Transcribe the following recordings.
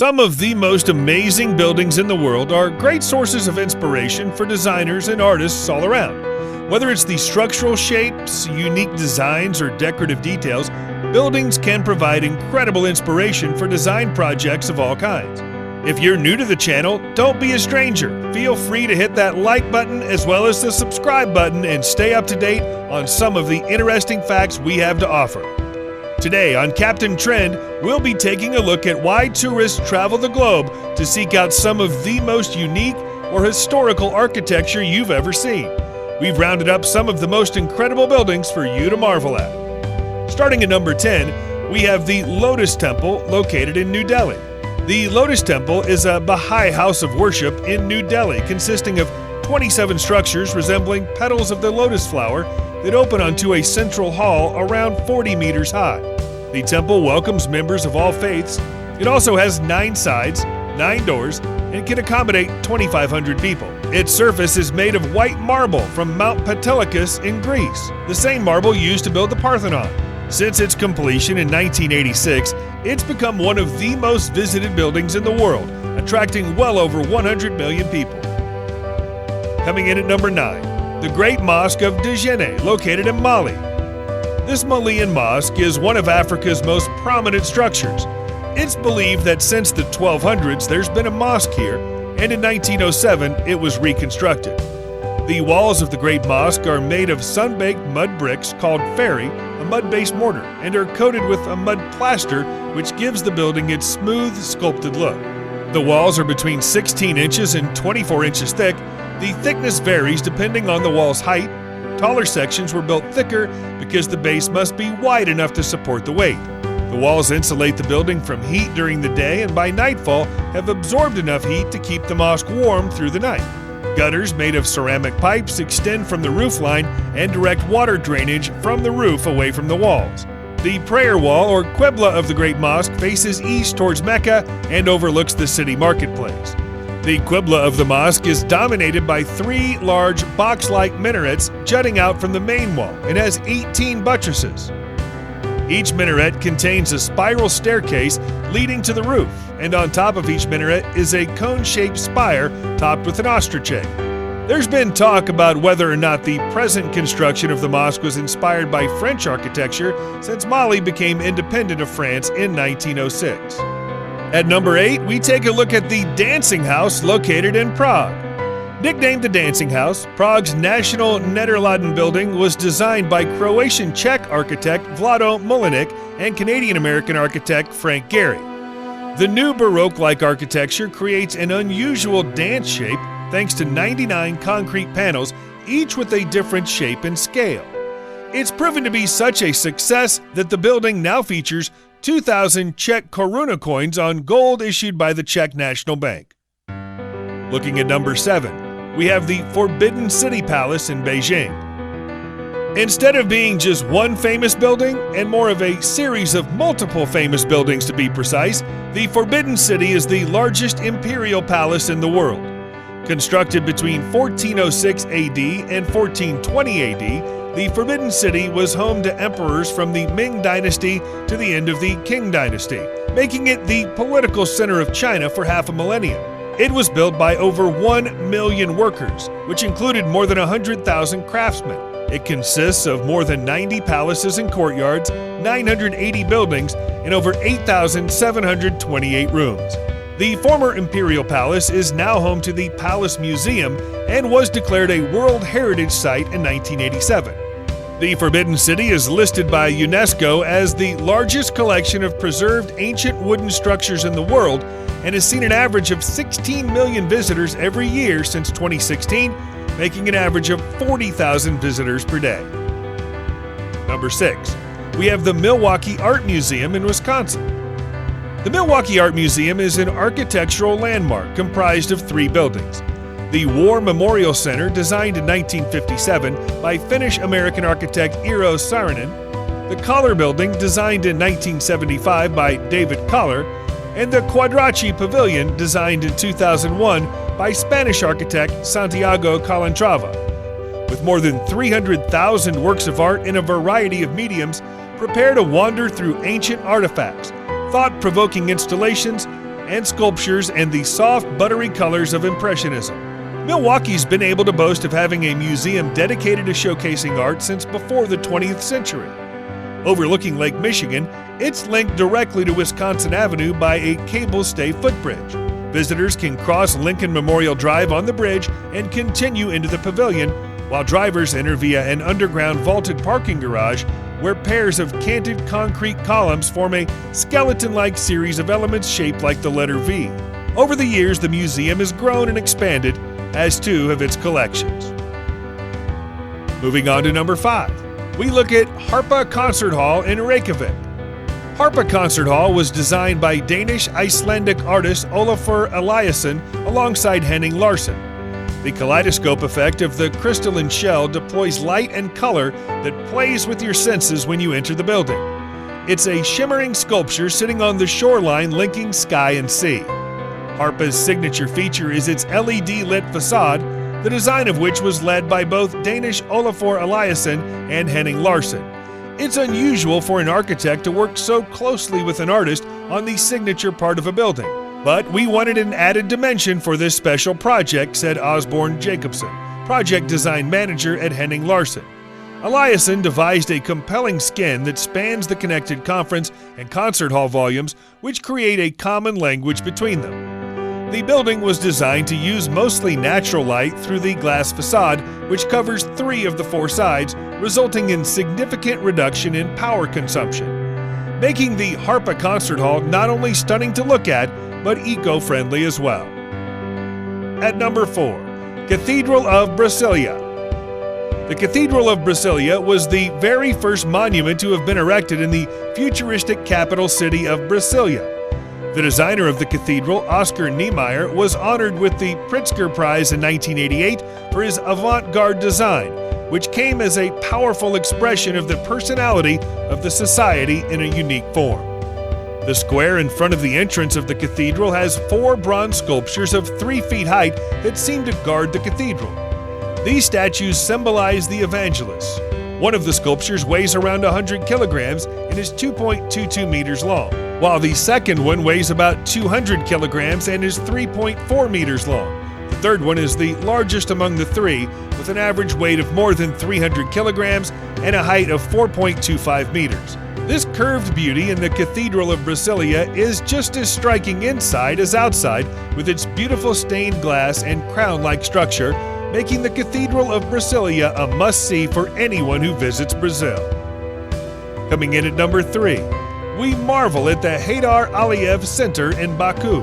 Some of the most amazing buildings in the world are great sources of inspiration for designers and artists all around. Whether it's the structural shapes, unique designs, or decorative details, buildings can provide incredible inspiration for design projects of all kinds. If you're new to the channel, don't be a stranger. Feel free to hit that like button as well as the subscribe button and stay up to date on some of the interesting facts we have to offer. Today on Captain Trend, we'll be taking a look at why tourists travel the globe to seek out some of the most unique or historical architecture you've ever seen. We've rounded up some of the most incredible buildings for you to marvel at. Starting at number 10, we have the Lotus Temple located in New Delhi. The Lotus Temple is a Baha'i house of worship in New Delhi consisting of 27 structures resembling petals of the lotus flower that open onto a central hall around 40 meters high. The temple welcomes members of all faiths. It also has 9 sides, 9 doors, and can accommodate 2,500 people. Its surface is made of white marble from Mount Patelikis in Greece, the same marble used to build the Parthenon. Since its completion in 1986, it's become one of the most visited buildings in the world, attracting well over 100 million people. Coming in at number 9, the Great Mosque of Djenné, located in Mali. This Malian mosque is one of Africa's most prominent structures. It's believed that since the 1200s there's been a mosque here, and in 1907 it was reconstructed. The walls of the Great Mosque are made of sun-baked mud bricks called fairy, a mud-based mortar, and are coated with a mud plaster which gives the building its smooth, sculpted look. The walls are between 16 inches and 24 inches thick. The thickness varies depending on the wall's height. Taller sections were built thicker because the base must be wide enough to support the weight. The walls insulate the building from heat during the day and by nightfall have absorbed enough heat to keep the mosque warm through the night. Gutters made of ceramic pipes extend from the roofline and direct water drainage from the roof away from the walls. The prayer wall or Qibla of the Great Mosque faces east towards Mecca and overlooks the city marketplace. The Qibla of the mosque is dominated by 3 large box-like minarets jutting out from the main wall and has 18 buttresses. Each minaret contains a spiral staircase leading to the roof, and on top of each minaret is a cone-shaped spire topped with an ostrich egg. There's been talk about whether or not the present construction of the mosque was inspired by French architecture since Mali became independent of France in 1906. At number 8, we take a look at the Dancing House located in Prague. Nicknamed the Dancing House, Prague's National Nederlanden building was designed by Croatian-Czech architect Vlado Mulinik and Canadian-American architect Frank Gehry. The new Baroque-like architecture creates an unusual dance shape thanks to 99 concrete panels, each with a different shape and scale. It's proven to be such a success that the building now features 2,000 Czech koruna coins on gold issued by the Czech National Bank. Looking at number 7, we have the Forbidden City Palace in Beijing. Instead of being just one famous building, and more of a series of multiple famous buildings to be precise, the Forbidden City is the largest imperial palace in the world. Constructed between 1406 AD and 1420 AD, the Forbidden City was home to emperors from the Ming Dynasty to the end of the Qing Dynasty, making it the political center of China for half a millennium. It was built by over 1 million workers, which included more than 100,000 craftsmen. It consists of more than 90 palaces and courtyards, 980 buildings, and over 8,728 rooms. The former Imperial Palace is now home to the Palace Museum and was declared a World Heritage Site in 1987. The Forbidden City is listed by UNESCO as the largest collection of preserved ancient wooden structures in the world and has seen an average of 16 million visitors every year since 2016, making an average of 40,000 visitors per day. Number 6, we have the Milwaukee Art Museum in Wisconsin. The Milwaukee Art Museum is an architectural landmark comprised of 3 buildings. The War Memorial Center, designed in 1957 by Finnish-American architect Eero Saarinen, the Collar Building, designed in 1975 by David Collar, and the Quadracci Pavilion, designed in 2001 by Spanish architect Santiago Calatrava. With more than 300,000 works of art in a variety of mediums, prepare to wander through ancient artifacts, thought-provoking installations, and sculptures and the soft, buttery colors of Impressionism. Milwaukee's been able to boast of having a museum dedicated to showcasing art since before the 20th century. Overlooking Lake Michigan, it's linked directly to Wisconsin Avenue by a cable-stay footbridge. Visitors can cross Lincoln Memorial Drive on the bridge and continue into the pavilion, while drivers enter via an underground vaulted parking garage where pairs of canted concrete columns form a skeleton-like series of elements shaped like the letter V. Over the years, the museum has grown and expanded, as too have its collections. Moving on to number 5, we look at Harpa Concert Hall in Reykjavik. Harpa Concert Hall was designed by Danish-Icelandic artist Olafur Eliasson alongside Henning Larsen. The kaleidoscope effect of the crystalline shell deploys light and color that plays with your senses when you enter the building. It's a shimmering sculpture sitting on the shoreline linking sky and sea. Harpa's signature feature is its LED-lit facade, the design of which was led by both Danish Olafur Eliasson and Henning Larsen. It's unusual for an architect to work so closely with an artist on the signature part of a building. But we wanted an added dimension for this special project, said Osborne Jacobson, project design manager at Henning Larsen. Eliasson devised a compelling skin that spans the connected conference and concert hall volumes, which create a common language between them. The building was designed to use mostly natural light through the glass facade, which covers 3 of the 4 sides, resulting in significant reduction in power consumption, making the Harpa Concert Hall not only stunning to look at, but eco-friendly as well. At number 4, Cathedral of Brasilia. The Cathedral of Brasilia was the very first monument to have been erected in the futuristic capital city of Brasilia. The designer of the cathedral, Oscar Niemeyer, was honored with the Pritzker Prize in 1988 for his avant-garde design, which came as a powerful expression of the personality of the society in a unique form. The square in front of the entrance of the cathedral has 4 bronze sculptures of 3 feet height that seem to guard the cathedral. These statues symbolize the evangelists. One of the sculptures weighs around 100 kilograms and is 2.22 meters long, while the second one weighs about 200 kilograms and is 3.4 meters long. The third one is the largest among the 3, with an average weight of more than 300 kilograms and a height of 4.25 meters. This curved beauty in the Cathedral of Brasilia is just as striking inside as outside, with its beautiful stained glass and crown-like structure, making the Cathedral of Brasilia a must-see for anyone who visits Brazil. Coming in at number 3, we marvel at the Heydar Aliev Center in Baku.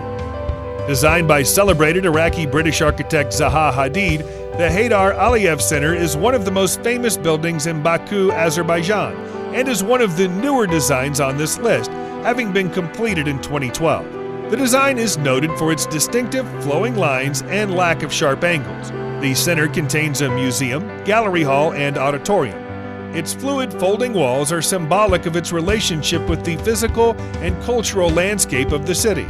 Designed by celebrated Iraqi-British architect Zaha Hadid, the Heydar Aliev Center is one of the most famous buildings in Baku, Azerbaijan, and is one of the newer designs on this list, having been completed in 2012. The design is noted for its distinctive flowing lines and lack of sharp angles. The center contains a museum, gallery hall, and auditorium. Its fluid folding walls are symbolic of its relationship with the physical and cultural landscape of the city.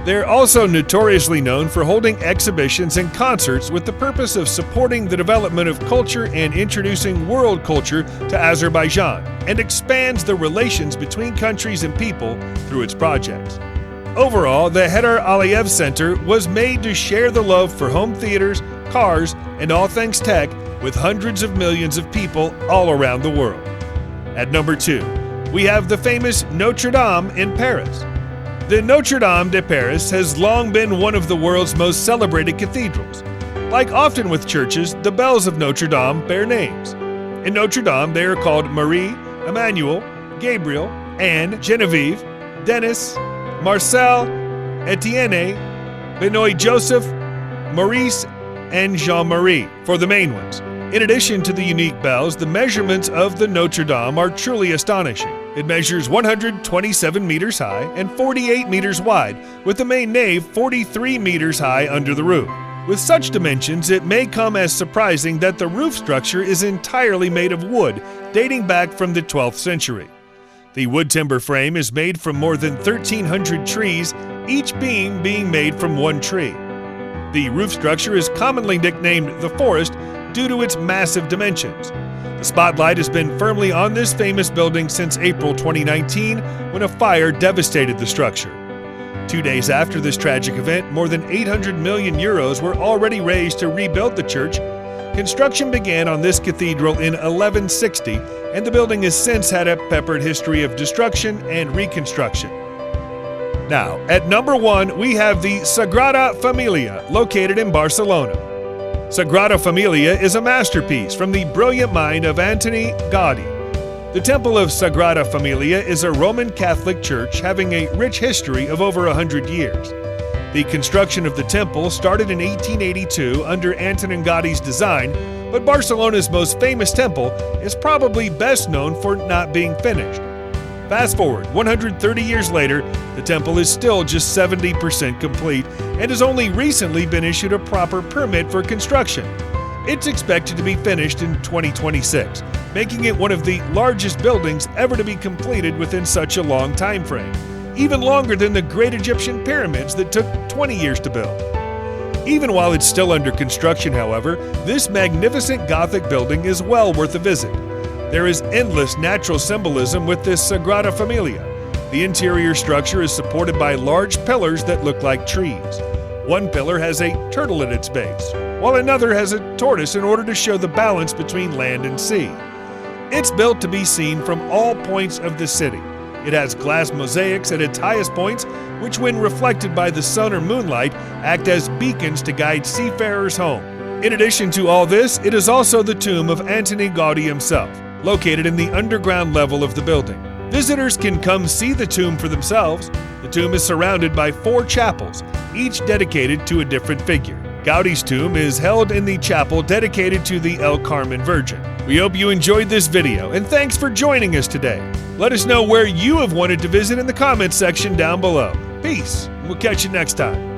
They're also notoriously known for holding exhibitions and concerts with the purpose of supporting the development of culture and introducing world culture to Azerbaijan, and expands the relations between countries and people through its projects. Overall, the Heydar Aliev Center was made to share the love for home theaters, cars, and all things tech with hundreds of millions of people all around the world. At number 2, we have the famous Notre Dame in Paris. The Notre Dame de Paris has long been one of the world's most celebrated cathedrals. Like often with churches, the bells of Notre Dame bear names. In Notre Dame, they are called Marie, Emmanuel, Gabriel, Anne, Genevieve, Denis, Marcel, Etienne, Benoit Joseph, Maurice, and Jean-Marie for the main ones. In addition to the unique bells, the measurements of the Notre Dame are truly astonishing. It measures 127 meters high and 48 meters wide, with the main nave 43 meters high under the roof. With such dimensions, it may come as surprising that the roof structure is entirely made of wood, dating back from the 12th century. The wood timber frame is made from more than 1,300 trees, each beam being made from one tree. The roof structure is commonly nicknamed the Forest due to its massive dimensions. The spotlight has been firmly on this famous building since April 2019, when a fire devastated the structure. 2 days after this tragic event, more than 800 million euros were already raised to rebuild the church. Construction began on this cathedral in 1160, and the building has since had a peppered history of destruction and reconstruction. Now, at number 1, we have the Sagrada Familia, located in Barcelona. Sagrada Familia is a masterpiece from the brilliant mind of Antoni Gaudí. The Temple of Sagrada Familia is a Roman Catholic church having a rich history of over 100 years. The construction of the temple started in 1882 under Antoni Gaudí's design, but Barcelona's most famous temple is probably best known for not being finished. Fast forward 130 years later, the temple is still just 70% complete and has only recently been issued a proper permit for construction. It's expected to be finished in 2026, making it one of the largest buildings ever to be completed within such a long time frame, even longer than the Great Egyptian Pyramids that took 20 years to build. Even while it's still under construction, however, this magnificent Gothic building is well worth a visit. There is endless natural symbolism with this Sagrada Familia. The interior structure is supported by large pillars that look like trees. One pillar has a turtle at its base, while another has a tortoise in order to show the balance between land and sea. It's built to be seen from all points of the city. It has glass mosaics at its highest points, which when reflected by the sun or moonlight, act as beacons to guide seafarers home. In addition to all this, it is also the tomb of Antoni Gaudí himself, located in the underground level of the building. Visitors can come see the tomb for themselves. The tomb is surrounded by 4 chapels, each dedicated to a different figure. Gaudí's tomb is held in the chapel dedicated to the El Carmen Virgin. We hope you enjoyed this video, and thanks for joining us today. Let us know where you have wanted to visit in the comments section down below. Peace, and we'll catch you next time.